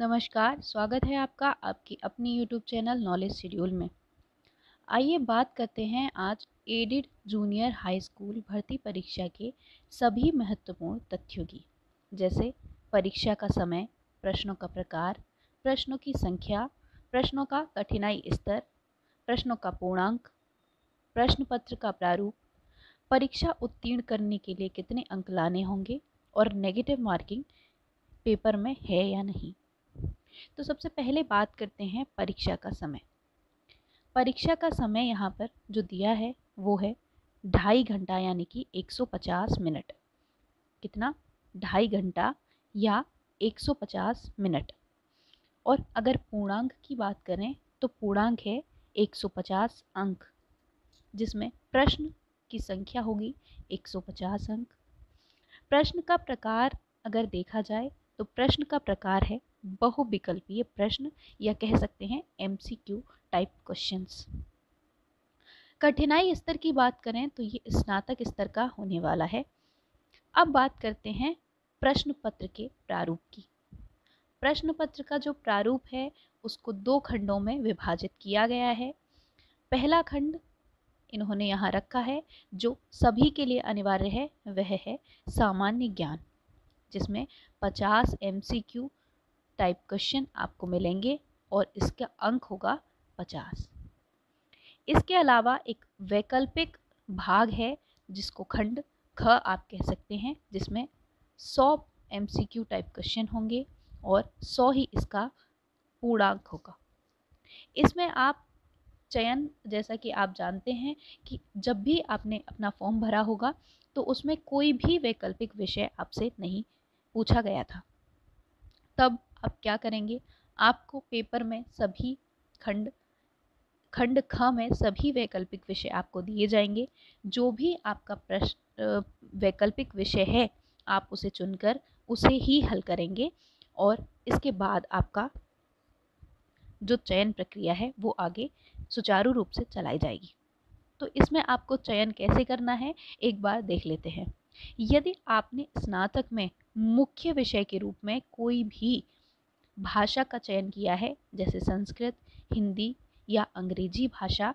नमस्कार, स्वागत है आपका आपकी अपनी यूट्यूब चैनल नॉलेज शेड्यूल में। आइए बात करते हैं आज एडिड जूनियर हाई स्कूल भर्ती परीक्षा के सभी महत्वपूर्ण तथ्यों की, जैसे परीक्षा का समय, प्रश्नों का प्रकार, प्रश्नों की संख्या, प्रश्नों का कठिनाई स्तर, प्रश्नों का पूर्णांक, प्रश्न पत्र का प्रारूप, परीक्षा उत्तीर्ण करने के लिए कितने अंक लाने होंगे और नेगेटिव मार्किंग पेपर में है या नहीं। तो सबसे पहले बात करते हैं परीक्षा का समय। परीक्षा का समय यहाँ पर जो दिया है वो है 2.5 घंटा यानी कि 150 मिनट। कितना? 2.5 घंटा या 150 मिनट। और अगर पूर्णांक की बात करें तो पूर्णांक है 150 अंक, जिसमें प्रश्न की संख्या होगी 150 अंक। प्रश्न का प्रकार अगर देखा जाए तो प्रश्न का प्रकार है बहुविकल्पीय प्रश्न या कह सकते हैं एमसीक्यू टाइप क्वेश्चंस। कठिनाई स्तर की बात करें तो ये स्नातक स्तर का होने वाला है। अब बात करते हैं प्रश्न पत्र के प्रारूप की। प्रश्न पत्र का जो प्रारूप है उसको 2 खंडों में विभाजित किया गया है। पहला खंड इन्होंने यहाँ रखा है जो सभी के लिए अनिवार्य है, वह है सामान्य ज्ञान, जिसमें 50 एमसीक्यू टाइप क्वेश्चन आपको मिलेंगे और इसका अंक होगा 50। इसके अलावा एक वैकल्पिक भाग है जिसको खंड ख आप कह सकते हैं, जिसमें 100 एमसीक्यू टाइप क्वेश्चन होंगे और 100 ही इसका पूर्णांक होगा। इसमें आप चयन, जैसा कि आप जानते हैं कि जब भी आपने अपना फॉर्म भरा होगा तो उसमें कोई भी वैकल्पिक विषय आपसे नहीं पूछा गया था। तब आप क्या करेंगे, आपको पेपर में सभी खंड ख में सभी वैकल्पिक विषय आपको दिए जाएंगे। जो भी आपका प्रश्न वैकल्पिक विषय है आप उसे चुनकर उसे ही हल करेंगे और इसके बाद आपका जो चयन प्रक्रिया है वो आगे सुचारू रूप से चलाई जाएगी। तो इसमें आपको चयन कैसे करना है एक बार देख लेते हैं। यदि आपने स्नातक में मुख्य विषय के रूप में कोई भी भाषा का चयन किया है, जैसे संस्कृत, हिंदी या अंग्रेजी भाषा,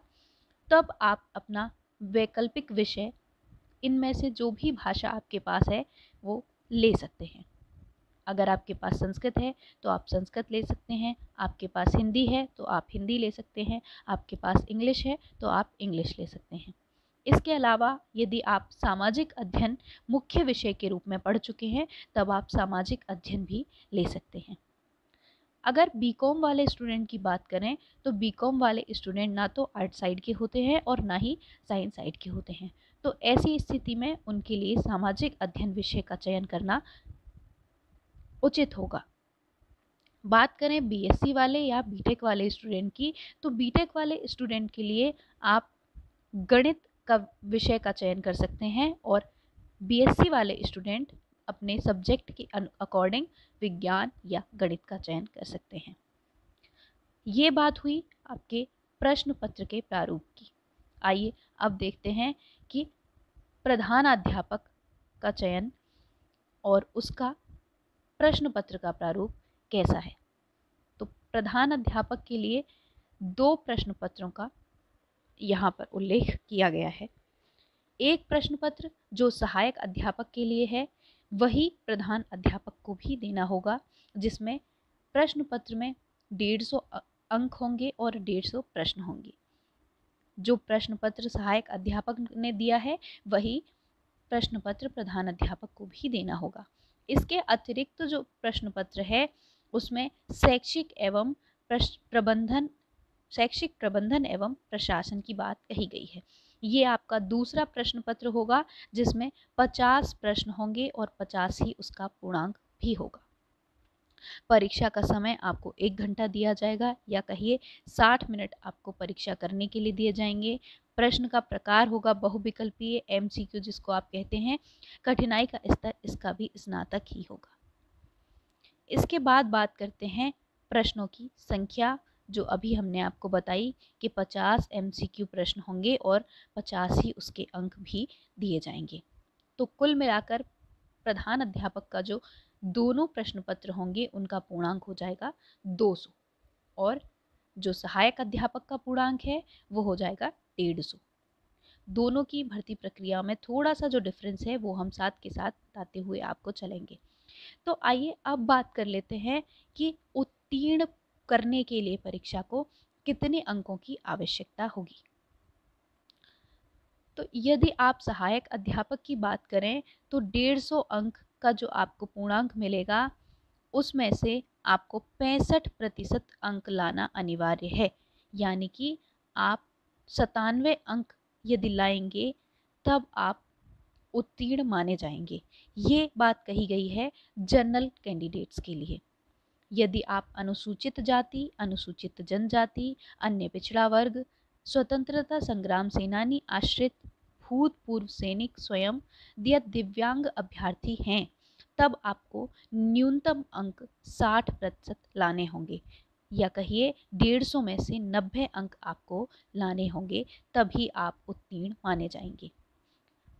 तब आप अपना वैकल्पिक विषय इनमें से जो भी भाषा आपके पास है वो ले सकते हैं। अगर आपके पास संस्कृत है तो आप संस्कृत ले सकते हैं, आपके पास हिंदी है तो आप हिंदी ले सकते हैं, आपके पास इंग्लिश है तो आप इंग्लिश ले सकते हैं। इसके अलावा यदि आप सामाजिक अध्ययन मुख्य विषय के रूप में पढ़ चुके हैं तब आप सामाजिक अध्ययन भी ले सकते हैं। अगर बीकॉम वाले स्टूडेंट की बात करें तो बीकॉम वाले स्टूडेंट ना तो आर्ट साइड के होते हैं और ना ही साइंस साइड के होते हैं, तो ऐसी स्थिति में उनके लिए सामाजिक अध्ययन विषय का चयन करना उचित होगा। बात करें बीएससी वाले या बीटेक वाले स्टूडेंट की, तो बीटेक वाले स्टूडेंट के लिए आप गणित का विषय का चयन कर सकते हैं और बीएससी वाले स्टूडेंट अपने सब्जेक्ट के अकॉर्डिंग विज्ञान या गणित का चयन कर सकते हैं। ये बात हुई आपके प्रश्न पत्र के प्रारूप की। आइए अब देखते हैं कि प्रधानाध्यापक का चयन और उसका प्रश्न पत्र का प्रारूप कैसा है। तो प्रधान अध्यापक के लिए 2 प्रश्न पत्रों का यहाँ पर उल्लेख किया गया है। एक प्रश्न पत्र जो सहायक अध्यापक के लिए है वही प्रधान अध्यापक को भी देना होगा, जिसमें प्रश्न पत्र में 150 अंक होंगे और 150 प्रश्न होंगे। जो प्रश्न पत्र सहायक अध्यापक ने दिया है वही प्रश्न पत्र प्रधान अध्यापक को भी देना होगा। इसके अतिरिक्त जो प्रश्न पत्र है उसमें शैक्षिक प्रबंधन एवं प्रशासन की बात कही गई है। ये आपका दूसरा प्रश्न पत्र होगा जिसमें 50 प्रश्न होंगे और 50 ही उसका पूर्णांक भी होगा। परीक्षा का समय आपको 1 घंटा दिया जाएगा या कहिए 60 मिनट आपको परीक्षा करने के लिए दिए जाएंगे। प्रश्न का प्रकार होगा बहुविकल्पीय एमसीक्यू जिसको आप कहते हैं। कठिनाई का स्तर इसका भी स्नातक ही होगा। इसके बाद बात करते हैं प्रश्नों की संख्या, जो अभी हमने आपको बताई कि 50 एमसीक्यू प्रश्न होंगे और 50 ही उसके अंक भी दिए जाएंगे। तो कुल मिलाकर प्रधान अध्यापक का जो दोनों प्रश्न पत्र होंगे उनका पूर्णांक हो जाएगा 200 और जो सहायक अध्यापक का पूर्णांक है वो हो जाएगा 150। दोनों की भर्ती प्रक्रिया में थोड़ा सा जो डिफरेंस है वो हम साथ के साथ बताते हुए आपको चलेंगे। तो आइए अब बात कर लेते हैं कि उत्तीर्ण करने के लिए परीक्षा को कितने अंकों की आवश्यकता होगी। तो यदि आप सहायक अध्यापक की बात करें तो 150 अंक का जो आपको पूर्णांक मिलेगा उसमें से आपको 65% अंक लाना अनिवार्य है, यानी कि आप 97 अंक यदि लाएंगे तब आप उत्तीर्ण माने जाएंगे। ये बात कही गई है जनरल कैंडिडेट्स के लिए। यदि आप अनुसूचित जाति, अनुसूचित जनजाति, अन्य पिछड़ा वर्ग, स्वतंत्रता संग्राम सेनानी आश्रित, भूतपूर्व सैनिक स्वयं या दिव्यांग अभ्यर्थी हैं तब आपको न्यूनतम अंक 60% लाने होंगे, या कहिए 150 में से 90 अंक आपको लाने होंगे, तभी आप उत्तीर्ण माने जाएंगे।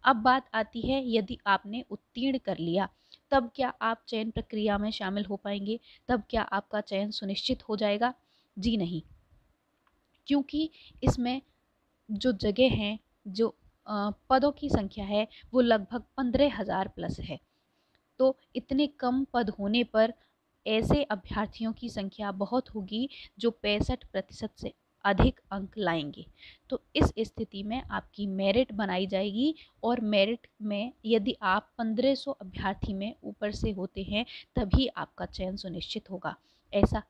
अब बात आती है यदि आपने उत्तीर्ण कर लिया तब क्या आप चयन प्रक्रिया में शामिल हो पाएंगे, तब क्या आपका चयन सुनिश्चित हो जाएगा? जी नहीं, क्योंकि इसमें जो जगह हैं, जो पदों की संख्या है वो लगभग 15,000 प्लस है। तो इतने कम पद होने पर ऐसे अभ्यर्थियों की संख्या बहुत होगी जो 65% से अधिक अंक लाएंगे। तो इस स्थिति में आपकी मेरिट बनाई जाएगी और मेरिट में यदि आप 1500 अभ्यर्थी में ऊपर से होते हैं तभी आपका चयन सुनिश्चित होगा। ऐसा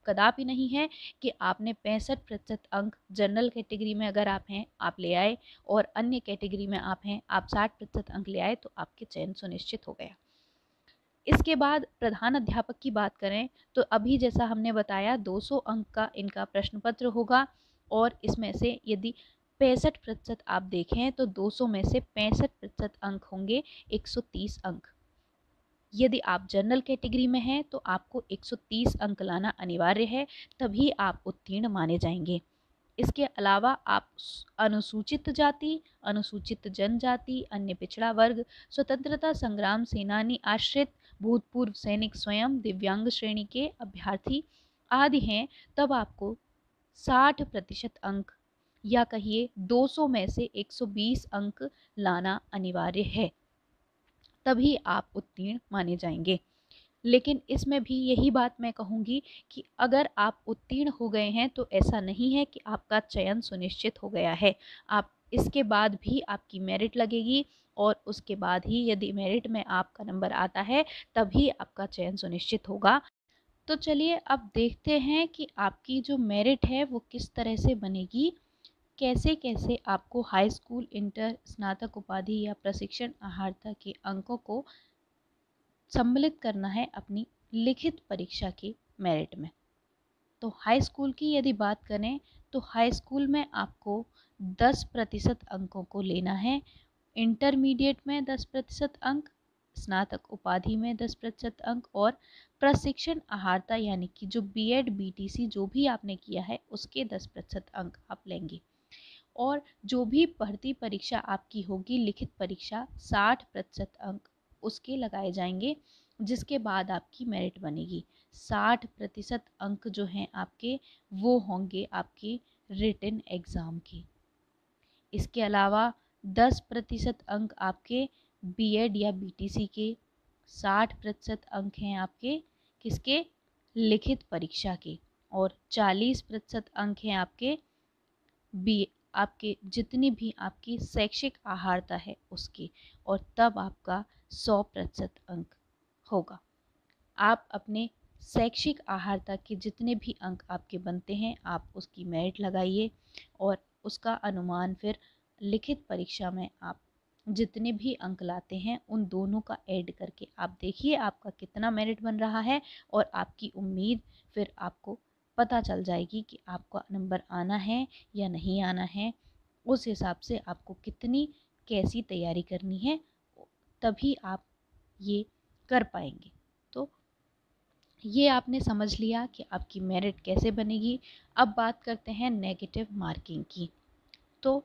कदापि नहीं है कि आपने 65% अंक जनरल कैटेगरी में अगर आप हैं आप ले आए और अन्य कैटेगरी में आप हैं आप 60% अंक ले आए तो आपके चयन सुनिश्चित हो गया। इसके बाद प्रधान अध्यापक की बात करें तो अभी जैसा हमने बताया 200 अंक का इनका प्रश्न पत्र होगा और इसमें से यदि 65% आप देखें तो 200 में से 65% अंक होंगे 130 अंक। यदि आप जनरल कैटेगरी में हैं तो आपको 130 अंक लाना अनिवार्य है, तभी आप उत्तीर्ण माने जाएंगे। इसके अलावा आप अनुसूचित जाति, अनुसूचित जनजाति, अन्य पिछड़ा वर्ग, स्वतंत्रता संग्राम सेनानी आश्रित, भूतपूर्व सैनिक स्वयं, दिव्यांग श्रेणी के अभ्यर्थी आदि हैं तब आपको 60% अंक या कहिए 200 में से 120 अंक लाना अनिवार्य है, तभी आप उत्तीर्ण माने जाएंगे। लेकिन इसमें भी यही बात मैं कहूँगी कि अगर आप उत्तीर्ण हो गए हैं तो ऐसा नहीं है कि आपका चयन सुनिश्चित हो गया है। आप इसके बाद भी आपकी मेरिट लगेगी और उसके बाद ही यदि मेरिट में आपका नंबर आता है तभी आपका चयन सुनिश्चित होगा। तो चलिए अब देखते हैं कि आपकी जो मेरिट है वो किस तरह से बनेगी, कैसे कैसे आपको हाई स्कूल, इंटर, स्नातक उपाधि या प्रशिक्षण अहार्ता के अंकों को सम्मिलित करना है अपनी लिखित परीक्षा की मेरिट में। तो हाई स्कूल की यदि बात करें तो हाई स्कूल में आपको 10% अंकों को लेना है, इंटरमीडिएट में 10% अंक, स्नातक उपाधि में 10% अंक और प्रशिक्षण अहार्ता यानी कि जो बीएड बीटीसी जो भी आपने किया है उसके 10% अंक आप लेंगे। और जो भी भर्ती परीक्षा आपकी होगी लिखित परीक्षा 60% अंक उसके लगाए जाएंगे, जिसके बाद आपकी मेरिट बनेगी। 60% अंक जो हैं आपके वो होंगे आपके रिटन एग्ज़ाम के। इसके अलावा 10% अंक आपके बीएड या बीटीसी के, 60% अंक हैं आपके किसके, लिखित परीक्षा के, और 40% अंक हैं आपके आपके जितनी भी आपकी शैक्षिक अहार्ता है उसकी, और तब आपका 100% अंक होगा। आप अपने शैक्षिक अहार्ता के जितने भी अंक आपके बनते हैं आप उसकी मेरिट लगाइए और उसका अनुमान फिर लिखित परीक्षा में आप जितने भी अंक लाते हैं उन दोनों का ऐड करके आप देखिए आपका कितना मेरिट बन रहा है, और आपकी उम्मीद फिर आपको पता चल जाएगी कि आपका नंबर आना है या नहीं आना है। उस हिसाब से आपको कितनी कैसी तैयारी करनी है तभी आप ये कर पाएंगे। तो ये आपने समझ लिया कि आपकी मेरिट कैसे बनेगी। अब बात करते हैं नेगेटिव मार्किंग की। तो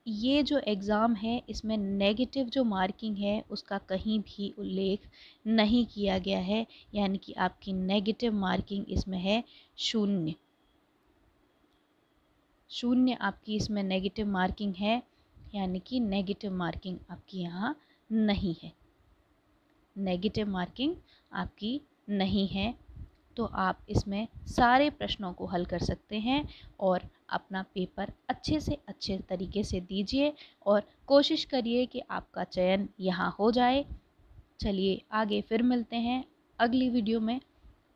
ये जो एग्ज़ाम है इसमें नेगेटिव जो मार्किंग है उसका कहीं भी उल्लेख नहीं किया गया है, यानी कि आपकी नेगेटिव मार्किंग इसमें है 0। 0 आपकी इसमें नेगेटिव मार्किंग है, यानी कि नेगेटिव मार्किंग आपकी यहाँ नहीं है, नेगेटिव मार्किंग आपकी नहीं है। तो आप इसमें सारे प्रश्नों को हल कर सकते हैं और अपना पेपर अच्छे से अच्छे तरीके से दीजिए और कोशिश करिए कि आपका चयन यहाँ हो जाए। चलिए आगे फिर मिलते हैं अगली वीडियो में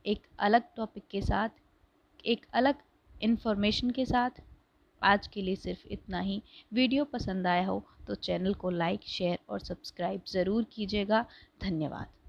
एक अलग टॉपिक के साथ, एक अलग इन्फॉर्मेशन के साथ। आज के लिए सिर्फ इतना ही। वीडियो पसंद आया हो तो चैनल को लाइक, शेयर और सब्सक्राइब ज़रूर कीजिएगा। धन्यवाद।